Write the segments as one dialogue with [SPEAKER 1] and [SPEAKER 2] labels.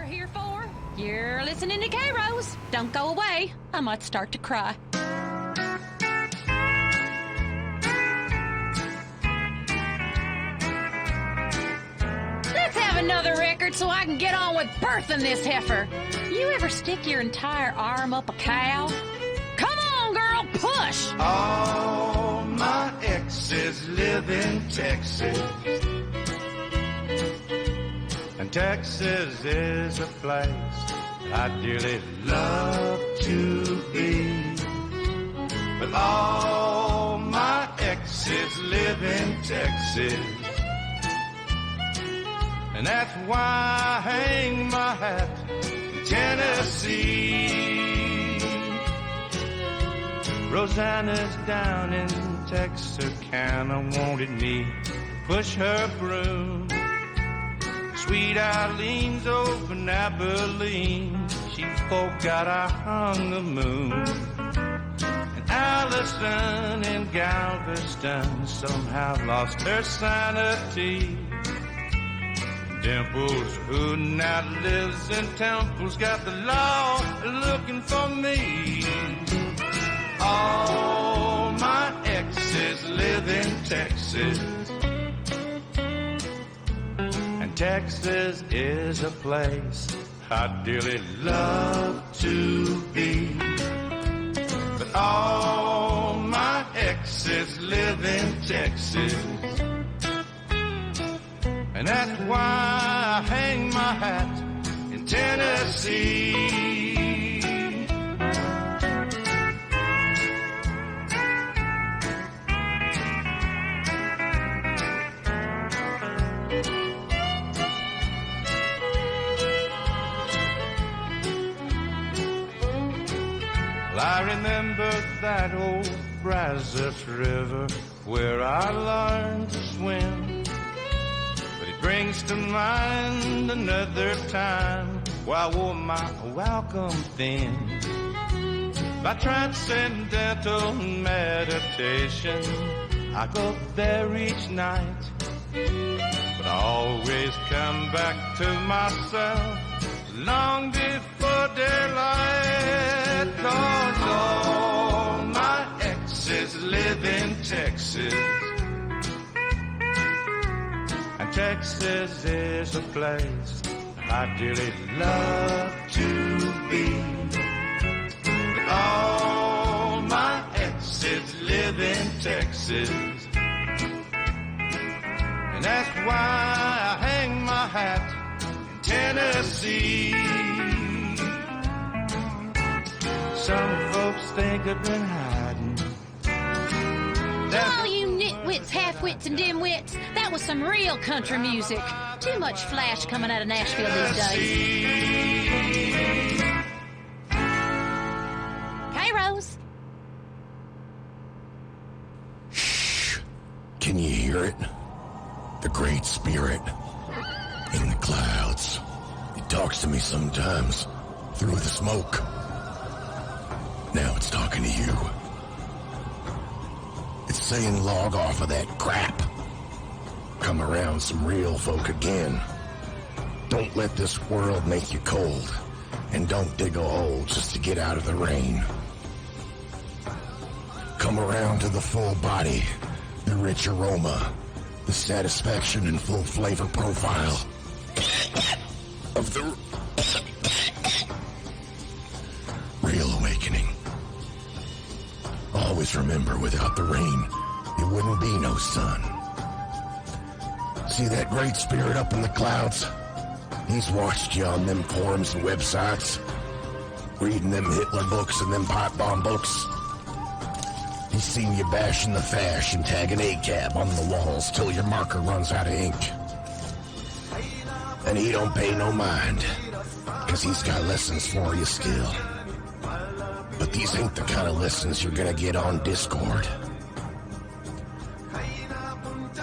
[SPEAKER 1] we're here for. You're listening to K-Rose. Don't go away. I might start to cry. Let's have another record so I can get on with birthing this heifer. You ever stick your entire arm up a cow? Come on, girl, push!
[SPEAKER 2] All my exes live in Texas, and Texas is a place I dearly love to be. But all my exes live in Texas, and that's why I hang my hat in Tennessee. Rosanna's down in Texarkana wanted me to push her broom. Sweet Eileen's over in Abilene, she forgot I hung the moon. And Allison in Galveston somehow lost her sanity. Dimples, who now lives in Temple's got the law looking for me. All my exes live in Texas, and Texas is a place I dearly love to be. But all my exes live in Texas, and that's why I hang my hat in Tennessee. I remember that old Brazos River where I learned to swim. But it brings to mind another time where I wore my welcome thin. By transcendental meditation, I go there each night. But I always come back to myself long before daylight. 'Cause all my exes live in Texas, and Texas is a place I dearly love to be. But all my exes live in Texas, and that's why I hang my hat in Tennessee. Some folks think I've been hiding.
[SPEAKER 1] All you nitwits, half-wits, and dim-wits, that was some real country music. Too much flash coming out of Nashville these days. K-Rose.
[SPEAKER 3] Shh. Can you hear it? The Great Spirit in the clouds. It talks to me sometimes through the smoke. Now it's talking to you. It's saying log off of that crap. Come around some real folk again. Don't let this world make you cold. And don't dig a hole just to get out of the rain. Come around to the full body, the rich aroma, the satisfaction and full flavor profile of the real awakening. Always remember, without the rain, it wouldn't be no sun. See that Great Spirit up in the clouds? He's watched you on them forums and websites, reading them Hitler books and them pipe bomb books. He's seen you bashing the fash and tagging ACAB on the walls till your marker runs out of ink. And he don't pay no mind, 'cause he's got lessons for you still. But these ain't the kind of lessons you're gonna get on Discord.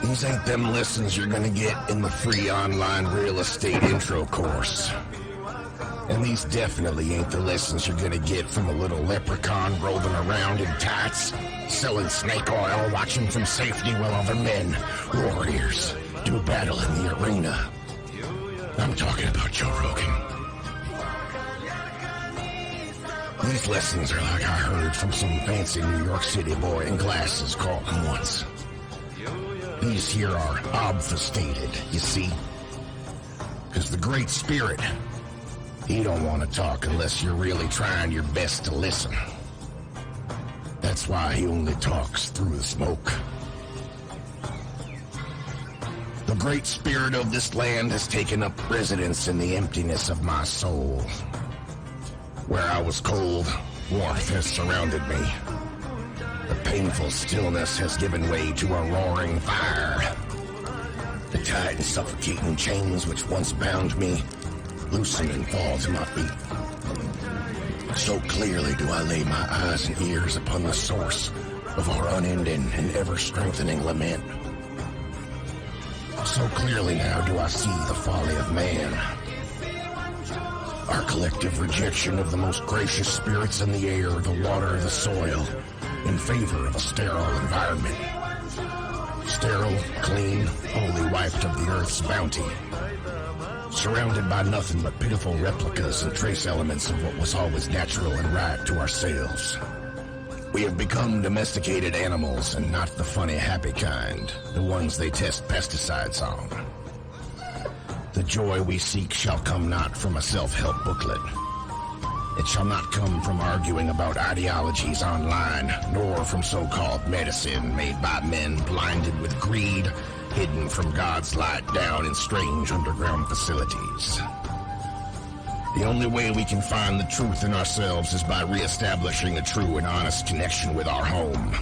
[SPEAKER 3] These ain't them lessons you're gonna get in the free online real estate intro course. And these definitely ain't the lessons you're gonna get from a little leprechaun rolling around in tights, selling snake oil, watching from safety while other men, warriors, do battle in the arena. I'm talking about Joe Rogan. These lessons are like I heard from some fancy New York City boy in glasses call them once. These here are obfuscated, you see? Because the Great Spirit, he don't want to talk unless you're really trying your best to listen. That's why he only talks through the smoke. The Great Spirit of this land has taken up residence in the emptiness of my soul. Where I was cold, warmth has surrounded me. The painful stillness has given way to a roaring fire. The tight and suffocating chains which once bound me loosen and fall to my feet. So clearly do I lay my eyes and ears upon the source of our unending and ever-strengthening lament. So clearly now do I see the folly of man. Our collective rejection of the most gracious spirits in the air, the water, the soil, in favor of a sterile environment. Sterile, clean, wholly wiped of the earth's bounty. Surrounded by nothing but pitiful replicas and trace elements of what was always natural and right to ourselves. We have become domesticated animals, and not the funny, happy kind, the ones they test pesticides on. The joy we seek shall come not from a self-help booklet. It shall not come from arguing about ideologies online, nor from so-called medicine made by men blinded with greed, hidden from God's light down in strange underground facilities. The only way we can find the truth in ourselves is by reestablishing a true and honest connection with our home.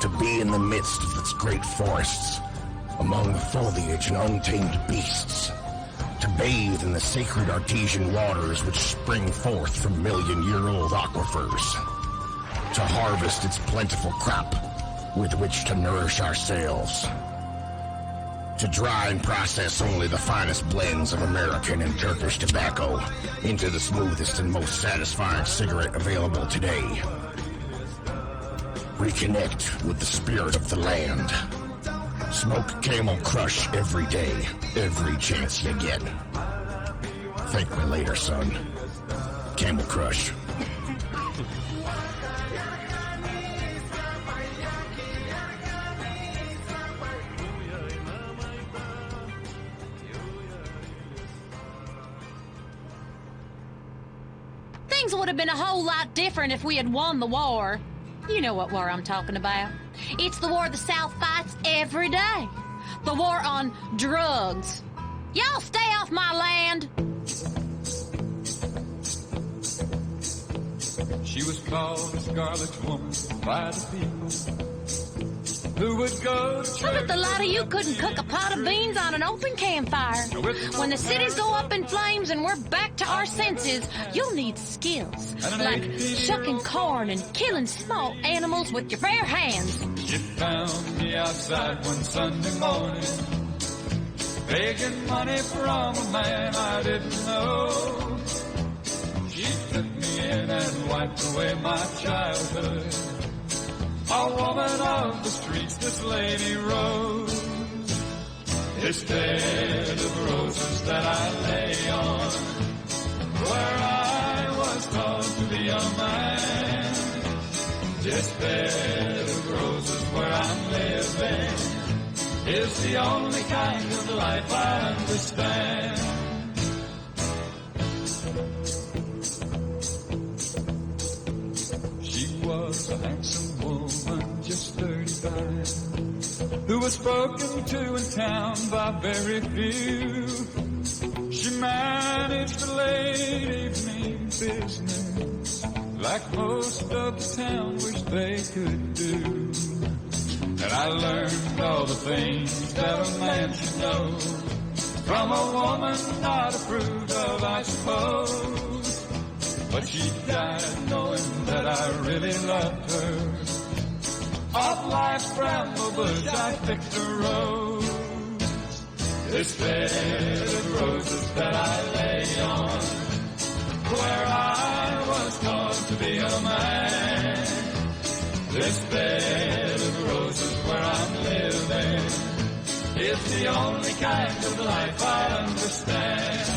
[SPEAKER 3] To be in the midst of its great forests, among the foliage and untamed beasts, to bathe in the sacred artesian waters which spring forth from million-year-old aquifers, to harvest its plentiful crop with which to nourish ourselves, to dry and process only the finest blends of American and Turkish tobacco into the smoothest and most satisfying cigarette available today. Reconnect with the spirit of the land. Smoke Camel Crush every day, every chance you get. Thank me later, son. Camel Crush.
[SPEAKER 1] Things would have been a whole lot different if we had won the war. You know what war I'm talking about. It's the war the South fights every day. The war on drugs. Y'all stay off my land.
[SPEAKER 4] She was called a Scarlet Woman by the people who would go to church.
[SPEAKER 1] I bet the lot of you couldn't cook a pot of beans on an open campfire. When the cities go up in flames and we're back to our senses, you'll need skills like shucking corn and killing small animals with your bare hands.
[SPEAKER 4] She found me outside one Sunday morning, begging money from a man I didn't know. She took me in and wiped away my childhood. A woman of the streets, this lady Rose. This bed of roses that I lay on, where I was taught to be a man. This bed of roses where I'm living is the only kind of life I understand. She was a handsome woman, just 35, who was spoken to in town by very few. She managed the late evening business like most of the town wished they could do. And I learned all the things that a man should know from a woman not approved of, I suppose. But she died knowing that I really loved her. Off life's bramble bush I picked a rose. This bed of roses that I lay on, where I was taught to be a man. This bed of roses where I'm living is the only kind of life I understand.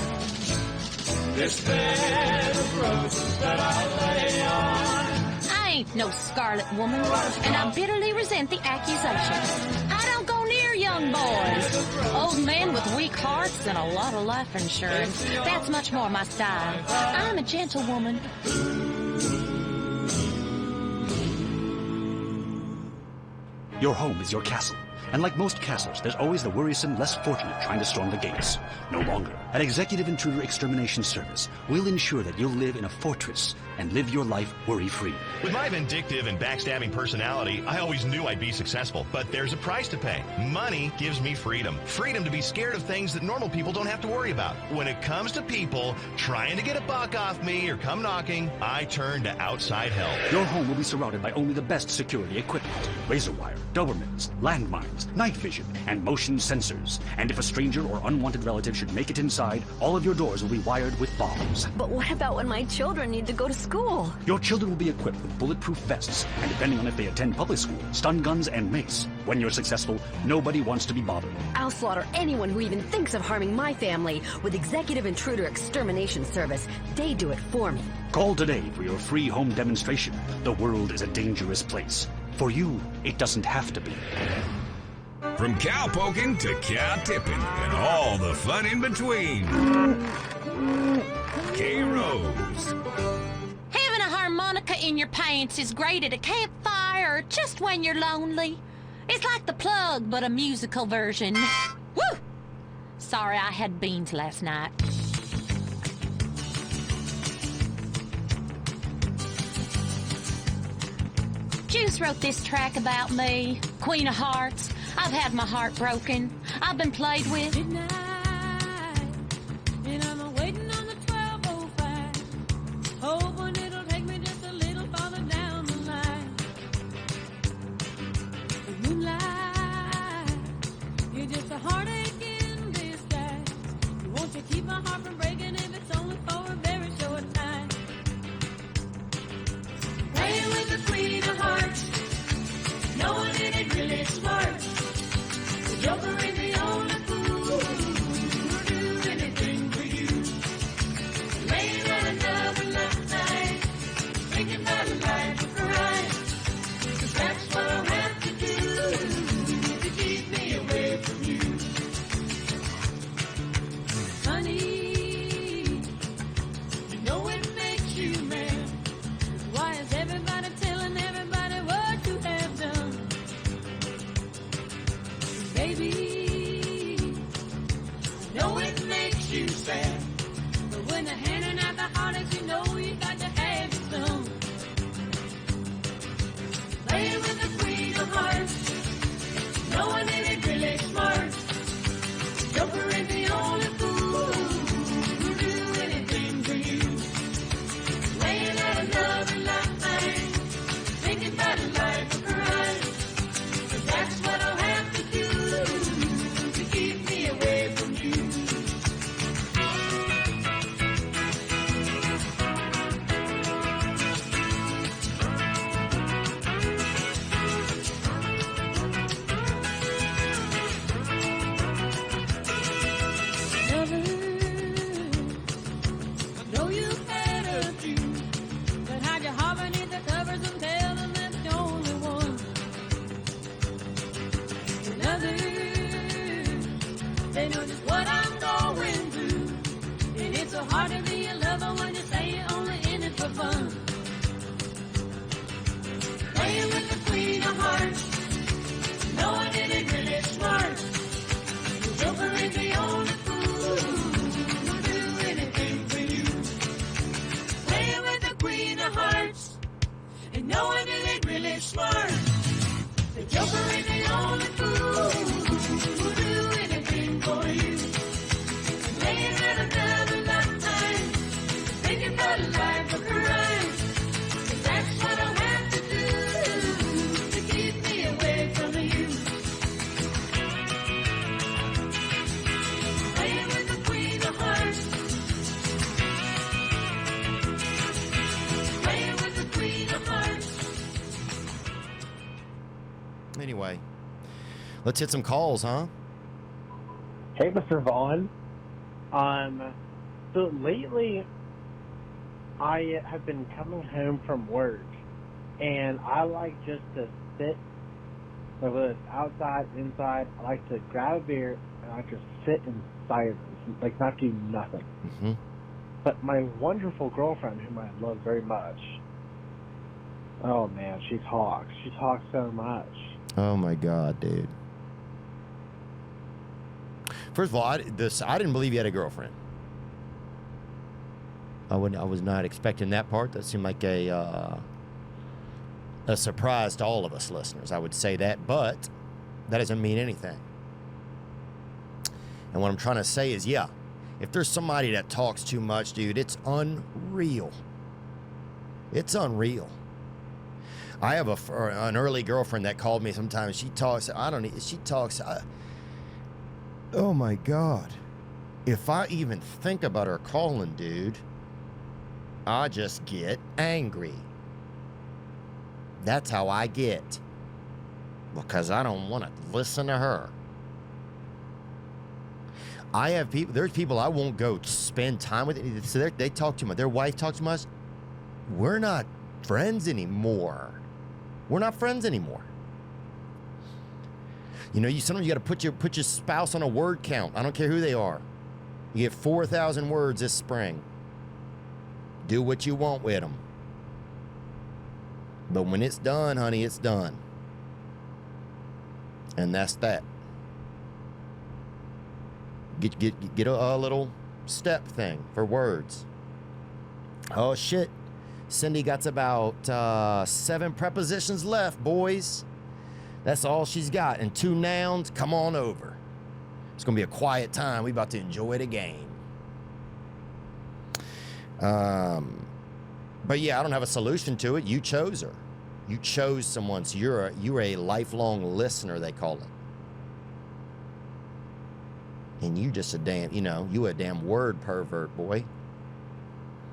[SPEAKER 4] this bed of roses that I lay on.
[SPEAKER 1] I ain't no scarlet woman, and I bitterly resent the accusation. I don't go near young boys. Old men with weak hearts and a lot of life insurance. That's much more my style. I'm a gentlewoman.
[SPEAKER 5] Your home is your castle. And like most castles, there's always the worrisome, less fortunate trying to storm the gates. No longer. At Executive Intruder Extermination Service, we'll ensure that you'll live in a fortress and live your life worry-free.
[SPEAKER 6] With my vindictive and backstabbing personality, I always knew I'd be successful. But there's a price to pay. Money gives me freedom. Freedom to be scared of things that normal people don't have to worry about. When it comes to people trying to get a buck off me or come knocking, I turn to outside help.
[SPEAKER 5] Your home will be surrounded by only the best security equipment. Razor wire, Dobermans, landmines, night vision, and motion sensors. And if a stranger or unwanted relative should make it inside, all of your doors will be wired with bombs.
[SPEAKER 7] But what about when my children need to go to school?
[SPEAKER 5] Your children will be equipped with bulletproof vests, and depending on if they attend public school, stun guns and mace. When you're successful, nobody wants to be bothered.
[SPEAKER 7] I'll slaughter anyone who even thinks of harming my family with Executive Intruder Extermination Service. They do it for me.
[SPEAKER 5] Call today for your free home demonstration. The world is a dangerous place. For you, it doesn't have to be.
[SPEAKER 8] From cow poking to cow tipping and all the fun in between. K-Rose.
[SPEAKER 1] Having a harmonica in your pants is great at a campfire or just when you're lonely. It's like The Plug, but a musical version. Woo! Sorry, I had beans last night. Juice wrote this track about me, Queen of Hearts. I've had my heart broken. I've been played with.
[SPEAKER 9] Midnight, and I'm waiting on the 12:05, hoping it'll take me just a little farther down the line. The moonlight, you're just a heartache in disguise. Won't you keep my heart from breaking if it's only for a very short time? Playing with the Queen of Hearts, knowing it ain't really smart. The Joker ain't the only fool who'll do anything for you. Laying at another love night, thinking about a life of crime. 'Cause that's what I'll have to do to keep me away from you. Honey, you know it makes you mad. Why is everybody telling everybody what you have done? Baby, I know it makes you sad, but when they're handing out the heartaches, you know you got to have some. Playing with the Queen of Hearts, knowing it ain't really smart. Joker ain't the only fool who'll do anything for you. Laying out another life, thinking about a life of crime. 'Cause that's what I'll have to do to keep me away from you. Lover, I know you've had a few, but hide your heart beneath the covers and tell them that's the only one. And others, they know just what I'm going through, and it's so hard to be a lover when you say you're only in it for fun. Playing with the Queen of Hearts, knowing it ain't really smart. The Joker ain't the only fool who'll do anything for you. Playing with the Queen of Hearts, and knowing it ain't really smart. The Joker ain't the only fool who'll do anything for you. Laying at another lifetime, thinking about a life of crime. 'Cause that's what I'll have to do to keep me away from you. Playing with the Queen of Hearts, playing with the Queen of Hearts.
[SPEAKER 10] Anyway, let's hit some calls, huh?
[SPEAKER 11] Hey, Mr. Vaughn. So lately, I have been coming home from work, and I like just to sit, whether it's outside, inside, I like to grab a beer, and I like to sit in silence, like not do nothing.
[SPEAKER 10] Mm-hmm.
[SPEAKER 11] But my wonderful girlfriend, whom I love very much, oh man, she talks. She talks so much.
[SPEAKER 10] Oh my God, dude. First of all, I didn't believe you had a girlfriend. I was not expecting that part. That seemed like a surprise to all of us listeners. I would say that, but that doesn't mean anything. And what I'm trying to say is, yeah, if there's somebody that talks too much, dude, it's unreal. It's unreal. I have an early girlfriend that called me sometimes. She talks. Oh my God. If I even think about her calling, dude, I just get angry. That's how I get. Because I don't want to listen to her. There's people I won't go spend time with. So they talk too much. Their wife talks too much. We're not friends anymore. You know, sometimes you got to put your spouse on a word count. I don't care who they are. You get 4,000 words this spring. Do what you want with them. But when it's done, honey, it's done. And that's that. Get a little step thing for words. Oh, shit. Cindy got about 7 prepositions left, boys. That's all she's got. And 2 nouns, come on over. It's going to be a quiet time. We about to enjoy the game. But yeah, I don't have a solution to it. You chose her. You chose someone. So you're a lifelong listener, they call it. And you just a damn word pervert, boy.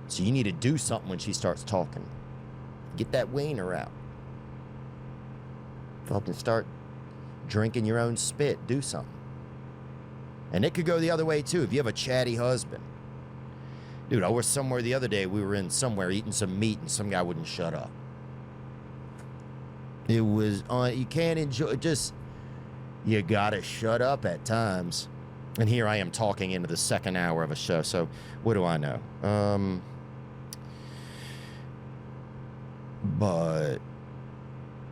[SPEAKER 10] So you need to do something when she starts talking. Get that wiener out. Fucking start drinking your own spit. Do something. And it could go the other way, too. If you have a chatty husband. Dude, I was somewhere the other day. We were in somewhere eating some meat, and some guy wouldn't shut up. It was, you can't enjoy, you gotta shut up at times. And here I am talking into the second hour of a show, so what do I know? But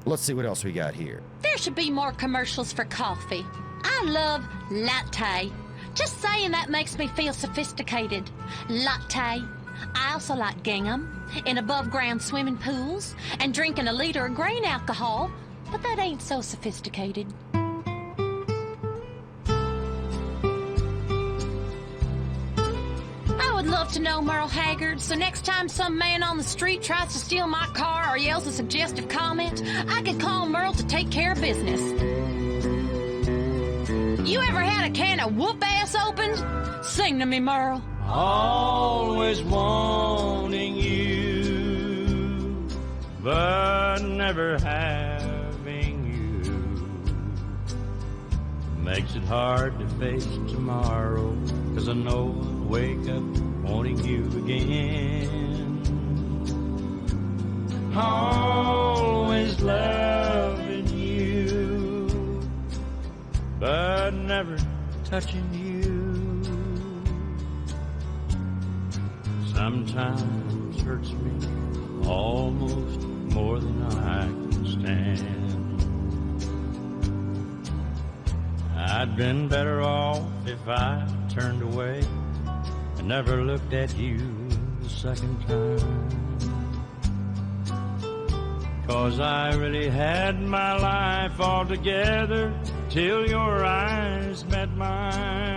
[SPEAKER 10] let's see what else we got here.
[SPEAKER 1] There should be more commercials for coffee. I love latte. Just saying that makes me feel sophisticated. Latte. I also like gingham in above-ground swimming pools and drinking a liter of grain alcohol, but that ain't so sophisticated. I would love to know Merle Haggard, so next time some man on the street tries to steal my car or yells a suggestive comment, I could call Merle to take care of business. You ever had a can of whoop-ass opened? Sing to me, Merle.
[SPEAKER 2] Always wanting you, but never having you makes it hard to face tomorrow, 'cause I know I'll wake up wanting you again. Always loving you, but never touching you. Sometimes hurts me almost more than I can stand. I'd been better off if I turned away and never looked at you the second time. 'Cause I really had my life all together till your eyes met mine.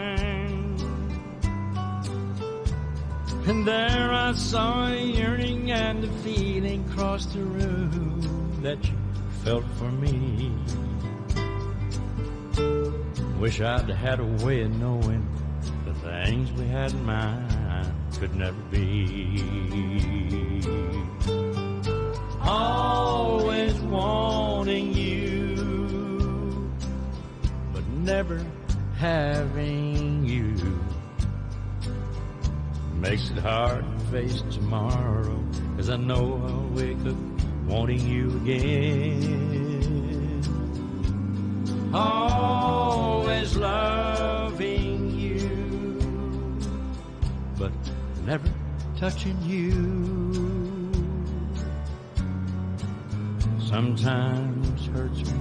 [SPEAKER 2] And there I saw a yearning and a feeling cross the room that you felt for me. Wish I'd had a way of knowing the things we had in mind could never be. Always wanting you, but never having you face tomorrow, 'cause I know I'll wake up wanting you again. Always loving you, but never touching you. Sometimes hurts me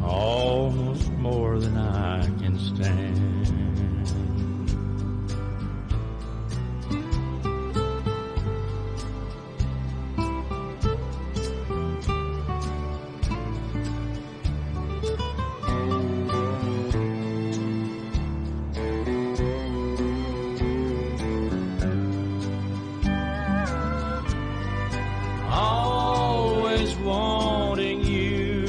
[SPEAKER 2] almost more than I can stand. Always wanting you,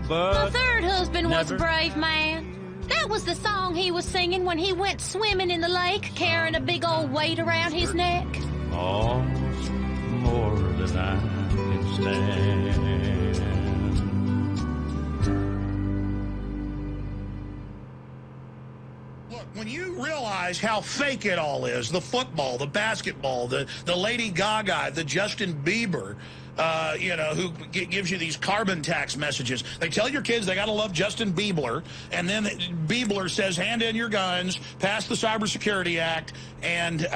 [SPEAKER 2] but
[SPEAKER 1] My third husband was a
[SPEAKER 2] never-
[SPEAKER 1] brave man. That was the song he was singing when he went swimming in the lake, carrying a big old weight around his neck.
[SPEAKER 2] almost more than I can stand.
[SPEAKER 12] Look, when you realize how fake it all is, the football, the basketball, the Lady Gaga, the Justin Bieber, who gives you these carbon tax messages. They tell your kids they got to love Justin Bieber, and then Bieber says, hand in your guns, pass the Cybersecurity Act, and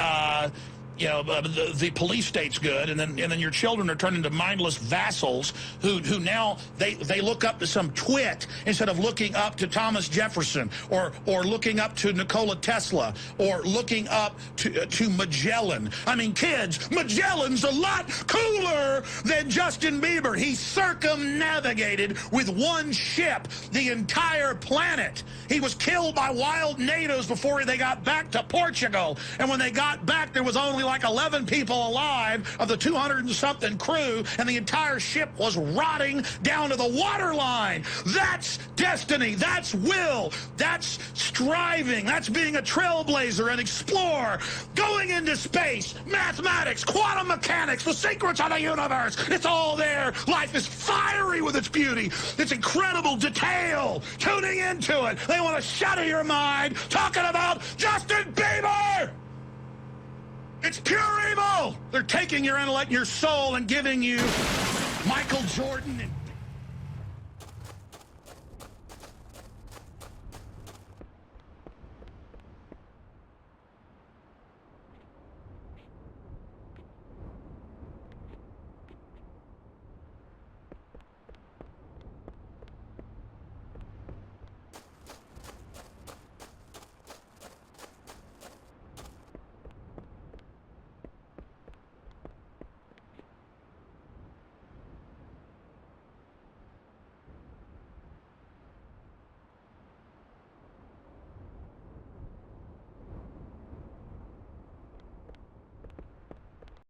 [SPEAKER 12] the police state's good, and then your children are turned into mindless vassals who now they look up to some twit instead of looking up to Thomas Jefferson or looking up to Nikola Tesla or looking up to Magellan. I mean, kids, Magellan's a lot cooler than Justin Bieber. He circumnavigated with one ship the entire planet. He was killed by wild natives before they got back to Portugal, and when they got back, there was only like 11 people alive of the 200 and something crew, and the entire ship was rotting down to the waterline. That's destiny. That's will. That's striving. That's being a trailblazer and explorer. Going into space, mathematics, quantum mechanics, the secrets of the universe. It's all there. Life is fiery with its beauty. It's incredible detail. Tuning into it. They want to shatter your mind talking about Justin Bieber. It's pure evil. They're taking your intellect, your soul, and giving you Michael Jordan and